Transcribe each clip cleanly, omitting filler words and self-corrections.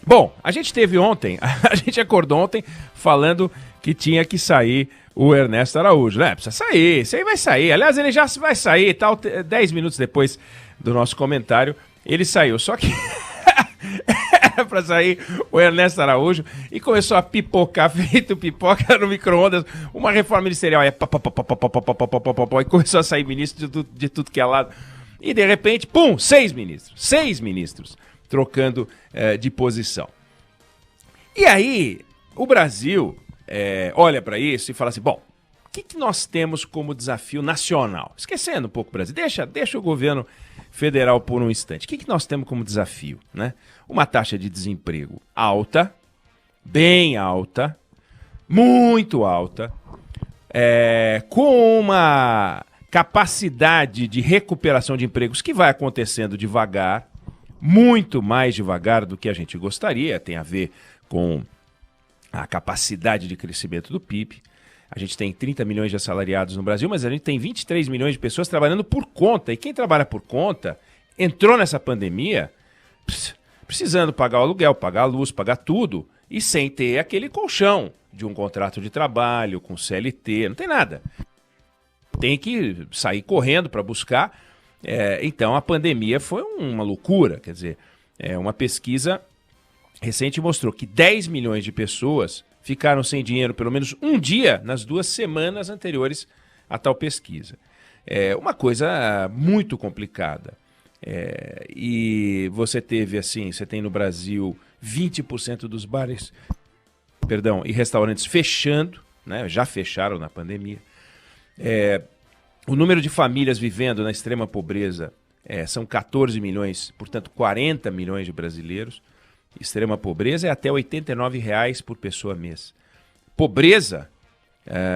Bom, a gente teve ontem, a gente acordou ontem falando que tinha que sair o Ernesto Araújo, né? Precisa sair, isso aí vai sair. Aliás, ele já vai sair e tal. 10 minutos depois do nosso comentário, ele saiu. Só que era pra sair o Ernesto Araújo e começou a pipocar, feito pipoca no micro-ondas. Uma reforma ministerial e começou a sair ministro de tudo que é lado. E de repente, pum, 6 ministros trocando de posição. E aí, o Brasil olha para isso e fala assim, bom, o que nós temos como desafio nacional? Esquecendo um pouco o Brasil, deixa o governo federal por um instante. O que nós temos como desafio? Né? Uma taxa de desemprego alta, bem alta, muito alta, com uma capacidade de recuperação de empregos que vai acontecendo devagar, muito mais devagar do que a gente gostaria, tem a ver com a capacidade de crescimento do PIB. A gente tem 30 milhões de assalariados no Brasil, mas a gente tem 23 milhões de pessoas trabalhando por conta. E quem trabalha por conta entrou nessa pandemia precisando pagar o aluguel, pagar a luz, pagar tudo, e sem ter aquele colchão de um contrato de trabalho, com CLT, não tem nada. Tem que sair correndo para buscar. Então a pandemia foi uma loucura, quer dizer, uma pesquisa recente mostrou que 10 milhões de pessoas ficaram sem dinheiro pelo menos um dia nas 2 semanas anteriores a tal pesquisa. É uma coisa muito complicada. E você tem no Brasil 20% dos bares, e restaurantes fechando, né, já fecharam na pandemia. O número de famílias vivendo na extrema pobreza são 14 milhões, portanto 40 milhões de brasileiros. Extrema pobreza é até R$ 89,00 por pessoa mês. Pobreza,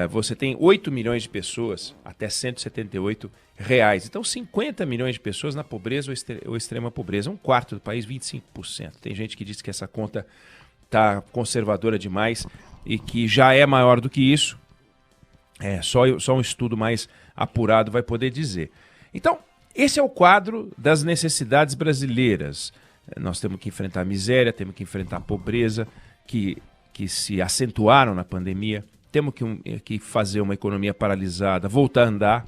você tem 8 milhões de pessoas até R$ 178,00. Então 50 milhões de pessoas na pobreza ou extrema pobreza. Um quarto do país, 25%. Tem gente que diz que essa conta está conservadora demais e que já é maior do que isso. Só um estudo mais apurado vai poder dizer. Então, esse é o quadro das necessidades brasileiras. Nós temos que enfrentar a miséria, temos que enfrentar a pobreza, que se acentuaram na pandemia. Temos que fazer uma economia paralisada, voltar a andar.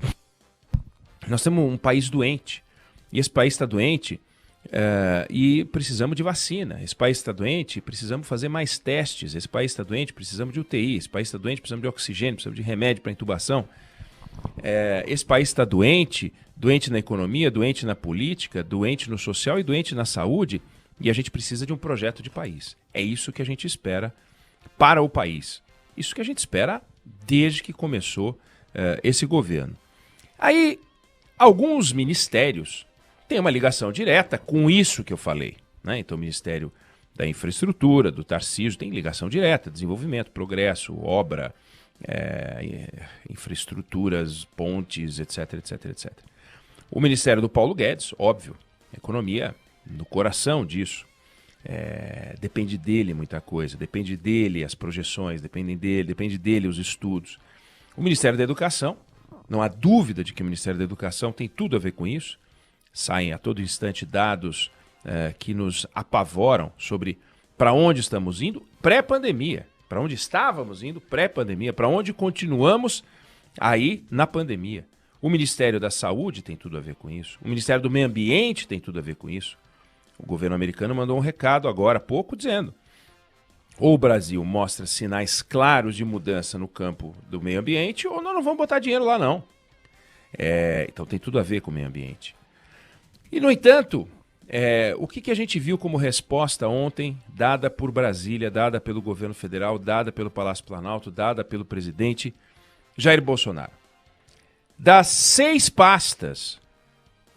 Nós temos um país doente, e esse país está doente e precisamos de vacina. Esse país está doente, precisamos fazer mais testes. Esse país está doente, precisamos de UTI. Esse país está doente, precisamos de oxigênio, precisamos de remédio para intubação. Esse país está doente na economia, doente na política, doente no social e doente na saúde, e a gente precisa de um projeto de país. É isso que a gente espera para o país. Isso que a gente espera desde que começou esse governo. Aí, alguns ministérios têm uma ligação direta com isso que eu falei, né? Então, o Ministério da Infraestrutura, do Tarcísio, tem ligação direta, desenvolvimento, progresso, obra, infraestruturas, pontes, etc, etc, etc. O Ministério do Paulo Guedes, óbvio, economia no coração disso. Depende dele muita coisa, depende dele as projeções, depende dele os estudos. O Ministério da Educação, não há dúvida de que o Ministério da Educação tem tudo a ver com isso. Saem a todo instante dados que nos apavoram sobre para onde estamos indo pré-pandemia, para onde estávamos indo pré-pandemia, para onde continuamos aí na pandemia. O Ministério da Saúde tem tudo a ver com isso. O Ministério do Meio Ambiente tem tudo a ver com isso. O governo americano mandou um recado agora há pouco dizendo: ou o Brasil mostra sinais claros de mudança no campo do meio ambiente, ou nós não vamos botar dinheiro lá não. Então tem tudo a ver com o meio ambiente. E, no entanto, o que a gente viu como resposta ontem, dada por Brasília, dada pelo governo federal, dada pelo Palácio Planalto, dada pelo presidente Jair Bolsonaro? Das 6 pastas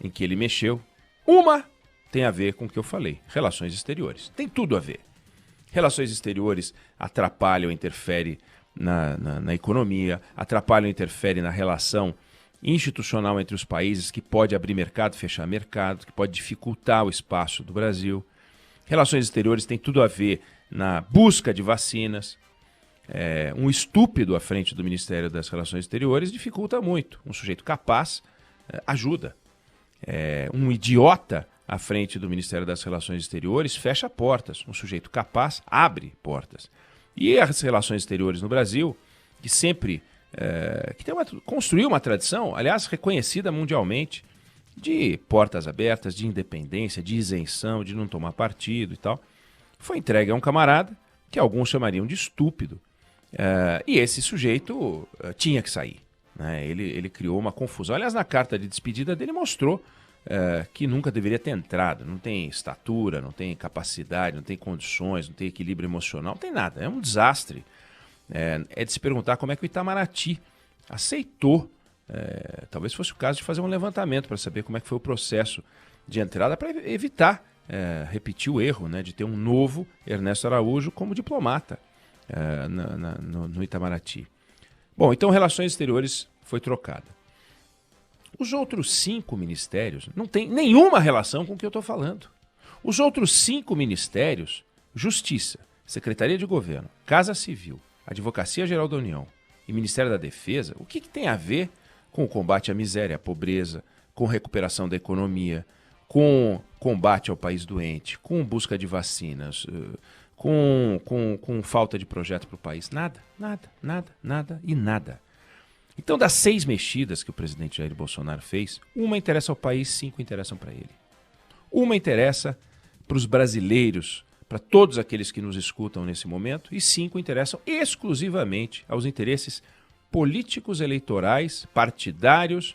em que ele mexeu, uma tem a ver com o que eu falei, relações exteriores. Tem tudo a ver. Relações exteriores atrapalham, interferem na economia, atrapalham, interferem na relação institucional entre os países, que pode abrir mercado, fechar mercado, que pode dificultar o espaço do Brasil. Relações exteriores tem tudo a ver na busca de vacinas. Um estúpido à frente do Ministério das Relações Exteriores dificulta muito. Um sujeito capaz ajuda. Um idiota à frente do Ministério das Relações Exteriores fecha portas. Um sujeito capaz abre portas. E as relações exteriores no Brasil, que sempre construiu uma tradição, aliás, reconhecida mundialmente, de portas abertas, de independência, de isenção, de não tomar partido e tal, foi entregue a um camarada que alguns chamariam de estúpido. E esse sujeito tinha que sair. Né? Ele criou uma confusão. Aliás, na carta de despedida dele mostrou que nunca deveria ter entrado. Não tem estatura, não tem capacidade, não tem condições, não tem equilíbrio emocional, não tem nada. É um desastre. É de se perguntar como é que o Itamaraty aceitou. Talvez fosse o caso de fazer um levantamento para saber como é que foi o processo de entrada para evitar repetir o erro, né, de ter um novo Ernesto Araújo como diplomata no Itamaraty. Bom, então Relações Exteriores foi trocada. Os outros 5 ministérios não têm nenhuma relação com o que eu estou falando. Os outros 5 ministérios, Justiça, Secretaria de Governo, Casa Civil, Advocacia Geral da União e Ministério da Defesa, o que tem a ver com o combate à miséria, à pobreza, com recuperação da economia, com combate ao país doente, com busca de vacinas, com falta de projeto para o país? Nada, nada, nada, nada e nada. Então, das 6 mexidas que o presidente Jair Bolsonaro fez, uma interessa ao país, 5 interessam para ele. Uma interessa para os brasileiros, para todos aqueles que nos escutam nesse momento, e 5 interessam exclusivamente aos interesses políticos, eleitorais, partidários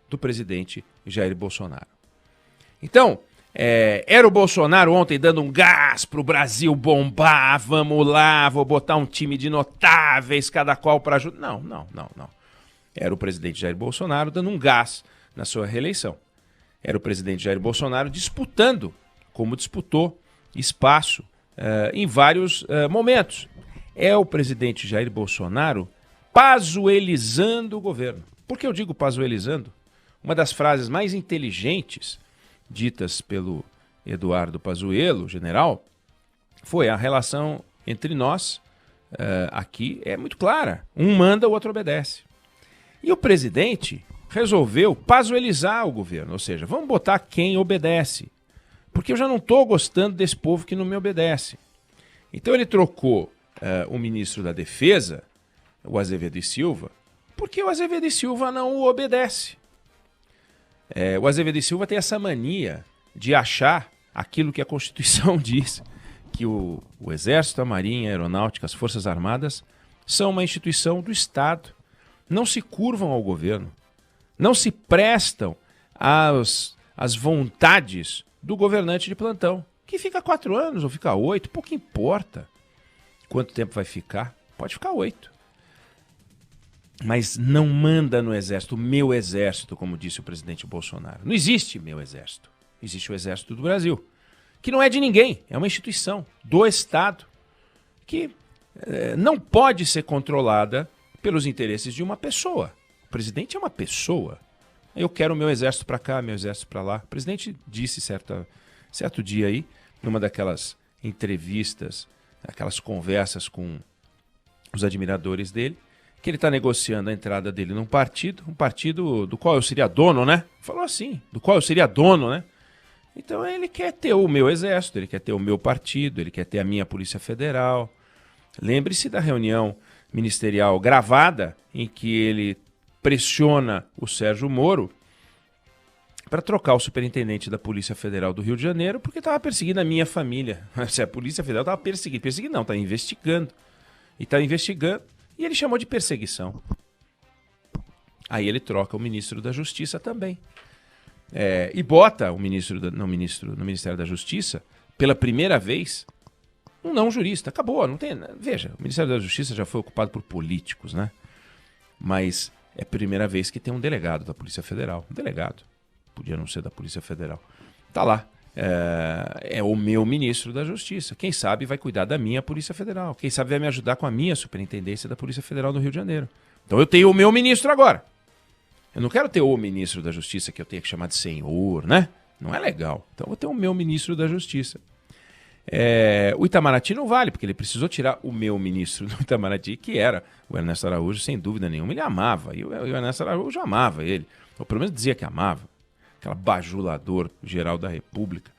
do presidente Jair Bolsonaro. Então, era o Bolsonaro ontem dando um gás para o Brasil bombar, vamos lá, vou botar um time de notáveis, cada qual para ajudar. Não. Era o presidente Jair Bolsonaro dando um gás na sua reeleição. Era o presidente Jair Bolsonaro disputando, como disputou, espaço em vários momentos. É o presidente Jair Bolsonaro pazuelizando o governo. Por que eu digo pazuelizando? Uma das frases mais inteligentes ditas pelo Eduardo Pazuello, general, foi: a relação entre nós aqui é muito clara. Um manda, o outro obedece. E o presidente resolveu pazuelizar o governo, ou seja, vamos botar quem obedece, porque eu já não estou gostando desse povo que não me obedece. Então ele trocou o ministro da Defesa, o Azevedo e Silva, porque o Azevedo e Silva não o obedece. O Azevedo e Silva tem essa mania de achar aquilo que a Constituição diz, que o Exército, a Marinha, a Aeronáutica, as Forças Armadas são uma instituição do Estado. Não se curvam ao governo, não se prestam às vontades do governante de plantão, que fica 4 anos ou fica 8, pouco importa quanto tempo vai ficar, pode ficar 8. Mas não manda no exército, o meu exército, como disse o presidente Bolsonaro. Não existe meu exército. Existe o exército do Brasil, que não é de ninguém, é uma instituição do Estado, que não pode ser controlada pelos interesses de uma pessoa. O presidente é uma pessoa. Eu quero o meu exército para cá, meu exército para lá. O presidente disse certo dia aí, numa daquelas entrevistas, aquelas conversas com os admiradores dele, que ele está negociando a entrada dele num partido, um partido do qual eu seria dono, né? Falou assim, do qual eu seria dono, né? Então ele quer ter o meu exército, ele quer ter o meu partido, ele quer ter a minha Polícia Federal. Lembre-se da reunião ministerial gravada em que ele pressiona o Sérgio Moro para trocar o superintendente da Polícia Federal do Rio de Janeiro porque estava perseguindo a minha família. Se a Polícia Federal estava perseguindo não, estava investigando. E está investigando. E ele chamou de perseguição. Aí ele troca o ministro da Justiça também. E bota o ministro no Ministério da Justiça, pela primeira vez, um não jurista. Acabou, não tem. Veja, o Ministério da Justiça já foi ocupado por políticos, né? Mas é a primeira vez que tem um delegado da Polícia Federal. Um delegado. Podia não ser da Polícia Federal. Tá lá. É o meu ministro da Justiça. Quem sabe vai cuidar da minha Polícia Federal. Quem sabe vai me ajudar com a minha superintendência da Polícia Federal do Rio de Janeiro. Então eu tenho o meu ministro agora. Eu não quero ter o ministro da Justiça que eu tenha que chamar de senhor, né? Não é legal. Então eu vou ter o meu ministro da Justiça. O Itamaraty não vale, porque ele precisou tirar o meu ministro do Itamaraty, que era o Ernesto Araújo, sem dúvida nenhuma. Ele amava, e o Ernesto Araújo amava ele. Ou pelo menos dizia que amava. aquela bajulador-geral da República.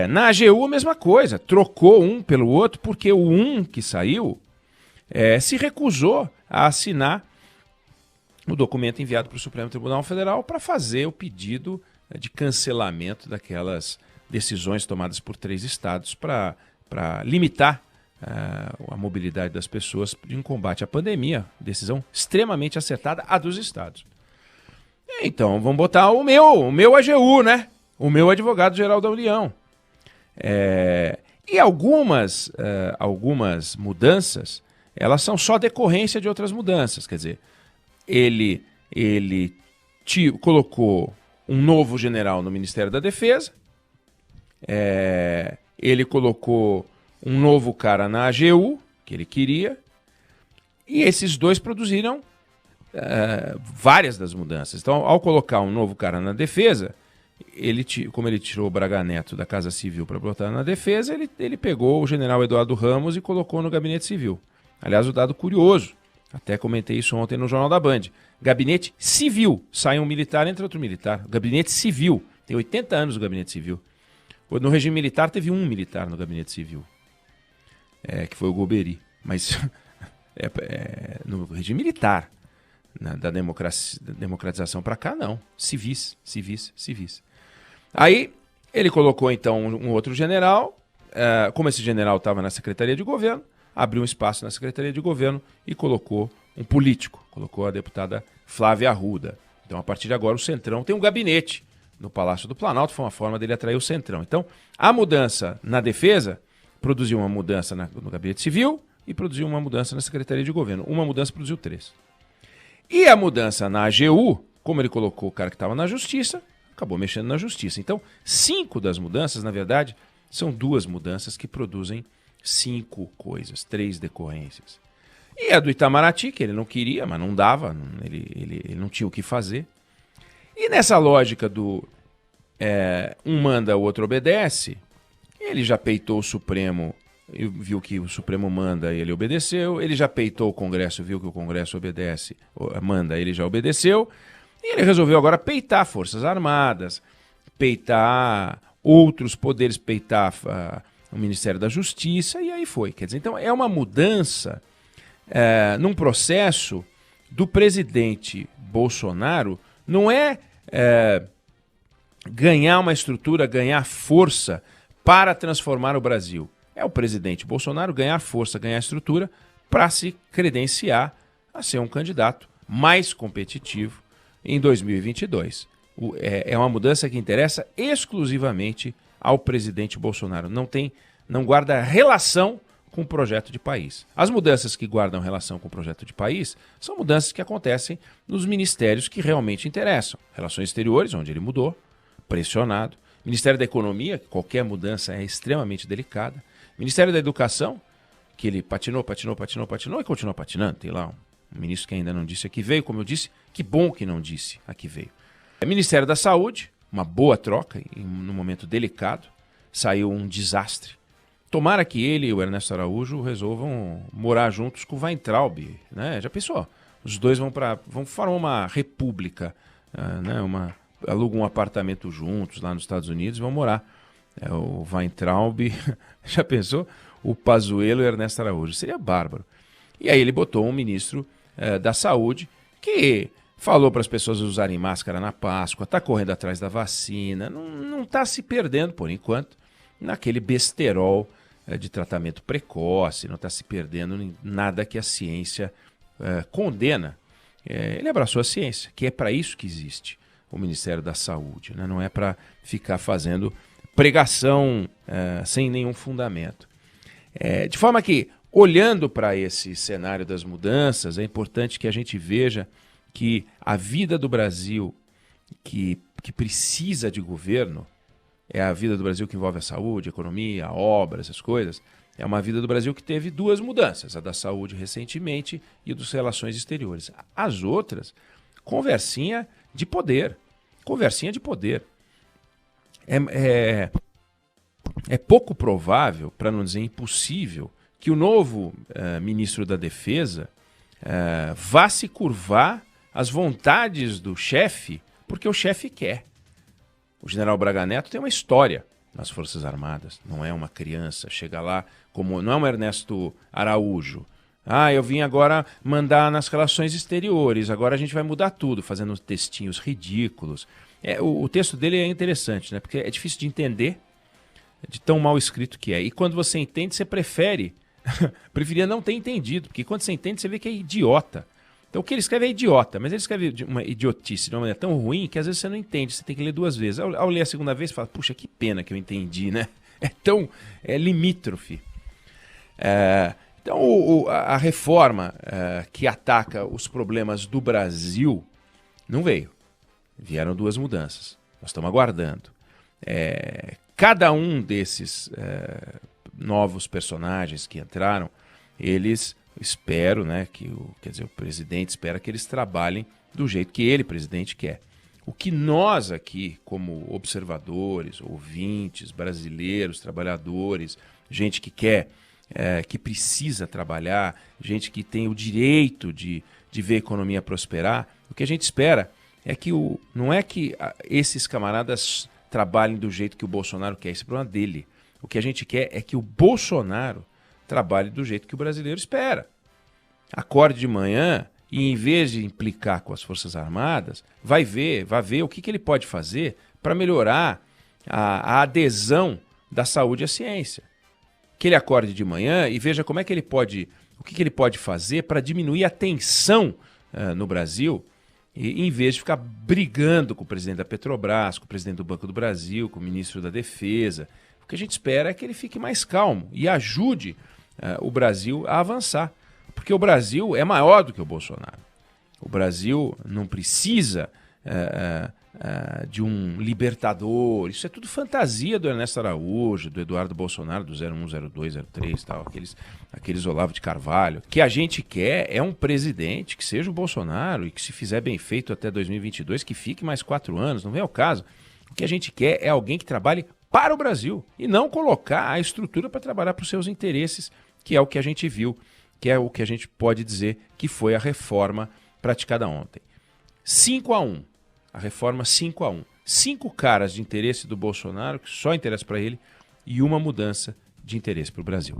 Na AGU a mesma coisa, trocou um pelo outro porque o um que saiu se recusou a assinar o documento enviado para o Supremo Tribunal Federal para fazer o pedido de cancelamento daquelas decisões tomadas por 3 estados para limitar a mobilidade das pessoas em combate à pandemia. Decisão extremamente acertada, a dos estados. Então, vamos botar o meu AGU, né? O meu advogado-geral da União. E algumas mudanças, elas são só decorrência de outras mudanças. Quer dizer, ele colocou um novo general no Ministério da Defesa, ele colocou um novo cara na AGU, que ele queria, e esses dois produziram várias das mudanças. Então, ao colocar um novo cara na defesa, como ele tirou o Braga Neto da Casa Civil para botar na defesa, ele pegou o general Eduardo Ramos e colocou no Gabinete Civil. Aliás, o dado curioso, até comentei isso ontem no Jornal da Band. Gabinete Civil, sai um militar, entra outro militar. Gabinete Civil, tem 80 anos o Gabinete Civil. No regime militar teve um militar no Gabinete Civil, que foi o Golbery. Mas no regime militar, da democratização para cá, não. Civis. Aí ele colocou então um outro general, como esse general estava na Secretaria de Governo, abriu um espaço na Secretaria de Governo e colocou um político, colocou a deputada Flávia Arruda. Então, a partir de agora, o Centrão tem um gabinete no Palácio do Planalto, foi uma forma dele atrair o Centrão. Então, a mudança na defesa produziu uma mudança no Gabinete Civil e produziu uma mudança na Secretaria de Governo. Uma mudança produziu 3. E a mudança na AGU, como ele colocou o cara que estava na Justiça, acabou mexendo na Justiça. Então, 5 das mudanças, na verdade, são 2 mudanças que produzem 5 coisas, 3 decorrências. E a do Itamaraty, que ele não queria, mas não dava, ele não tinha o que fazer. E nessa lógica do um manda, o outro obedece, ele já peitou o Supremo, viu que o Supremo manda, ele obedeceu. Ele já peitou o Congresso, viu que o Congresso manda, ele já obedeceu. E ele resolveu agora peitar Forças Armadas, peitar outros poderes, peitar o Ministério da Justiça, e aí foi. Quer dizer, então é uma mudança num processo do presidente Bolsonaro, não é ganhar uma estrutura, ganhar força para transformar o Brasil. É o presidente Bolsonaro ganhar força, ganhar estrutura para se credenciar a ser um candidato mais competitivo em 2022. É uma mudança que interessa exclusivamente ao presidente Bolsonaro. Não guarda relação com o projeto de país. As mudanças que guardam relação com o projeto de país são mudanças que acontecem nos ministérios que realmente interessam. Relações Exteriores, onde ele mudou, pressionado. Ministério da Economia, qualquer mudança é extremamente delicada. Ministério da Educação, que ele patinou e continua patinando. Tem lá um ministro que ainda não disse a que veio, como eu disse, que bom que não disse a que veio. Ministério da Saúde, uma boa troca, num momento delicado, saiu um desastre. Tomara que ele e o Ernesto Araújo resolvam morar juntos com o Weintraub, né? Já pensou? Os dois vão formar uma república, né? Alugam um apartamento juntos lá nos Estados Unidos e vão morar. O Weintraub, já pensou? O Pazuello e o Ernesto Araújo. Seria bárbaro. E aí ele botou um ministro da Saúde que falou para as pessoas usarem máscara na Páscoa, está correndo atrás da vacina, não está se perdendo, por enquanto, naquele besterol de tratamento precoce, não está se perdendo em nada que a ciência condena. Ele abraçou a ciência, que é para isso que existe o Ministério da Saúde, né? Não é para ficar fazendo pregação sem nenhum fundamento. De forma que, olhando para esse cenário das mudanças, é importante que a gente veja que a vida do Brasil que precisa de governo, é a vida do Brasil que envolve a saúde, a economia, a obra, essas coisas, é uma vida do Brasil que teve 2 mudanças, a da saúde recentemente e a das relações exteriores. As outras, conversinha de poder. Conversinha de poder. É pouco provável, para não dizer impossível, que o novo ministro da Defesa vá se curvar às vontades do chefe porque o chefe quer. O general Braga Neto tem uma história nas Forças Armadas, não é uma criança, chega lá como não é um Ernesto Araújo. Eu vim agora mandar nas relações exteriores, agora a gente vai mudar tudo, fazendo textinhos ridículos. O texto dele é interessante, né? Porque é difícil de entender, de tão mal escrito que é. E quando você entende, você preferia não ter entendido, porque quando você entende, você vê que é idiota. Então o que ele escreve é idiota, mas ele escreve de uma idiotice de uma maneira tão ruim que às vezes você não entende, você tem que ler duas vezes. Ao ler a segunda vez, você fala, puxa, que pena que eu entendi, né? É limítrofe. Então a reforma que ataca os problemas do Brasil não veio. Vieram duas mudanças. Nós estamos aguardando. Cada um desses novos personagens que entraram, eles... Espero, né, o presidente espera que eles trabalhem do jeito que ele, presidente, quer. O que nós aqui, como observadores, ouvintes, brasileiros, trabalhadores, gente que quer, que precisa trabalhar, gente que tem o direito de ver a economia prosperar, o que a gente espera é que não é que esses camaradas trabalhem do jeito que o Bolsonaro quer, esse é o problema dele. O que a gente quer é que o Bolsonaro trabalhe do jeito que o brasileiro espera. Acorde de manhã e, em vez de implicar com as Forças Armadas, vai ver o que ele pode fazer para melhorar a adesão da saúde à ciência. Que ele acorde de manhã e veja como é que ele pode, o que ele pode fazer para diminuir a tensão no Brasil, e, em vez de ficar brigando com o presidente da Petrobras, com o presidente do Banco do Brasil, com o ministro da Defesa. O que a gente espera é que ele fique mais calmo e ajude o Brasil a avançar. Porque o Brasil é maior do que o Bolsonaro. O Brasil não precisa de um libertador. Isso é tudo fantasia do Ernesto Araújo, do Eduardo Bolsonaro, do 01, 02, 03, tal, aqueles Olavo de Carvalho. O que a gente quer é um presidente que seja o Bolsonaro e que, se fizer bem feito até 2022, que fique mais 4 anos. Não vem ao caso. O que a gente quer é alguém que trabalhe para o Brasil e não colocar a estrutura para trabalhar para os seus interesses, que é o que a gente viu, que é o que a gente pode dizer que foi a reforma praticada ontem. 5-1, a reforma 5-1. 5 caras de interesse do Bolsonaro, que só interessa para ele, e uma mudança de interesse para o Brasil.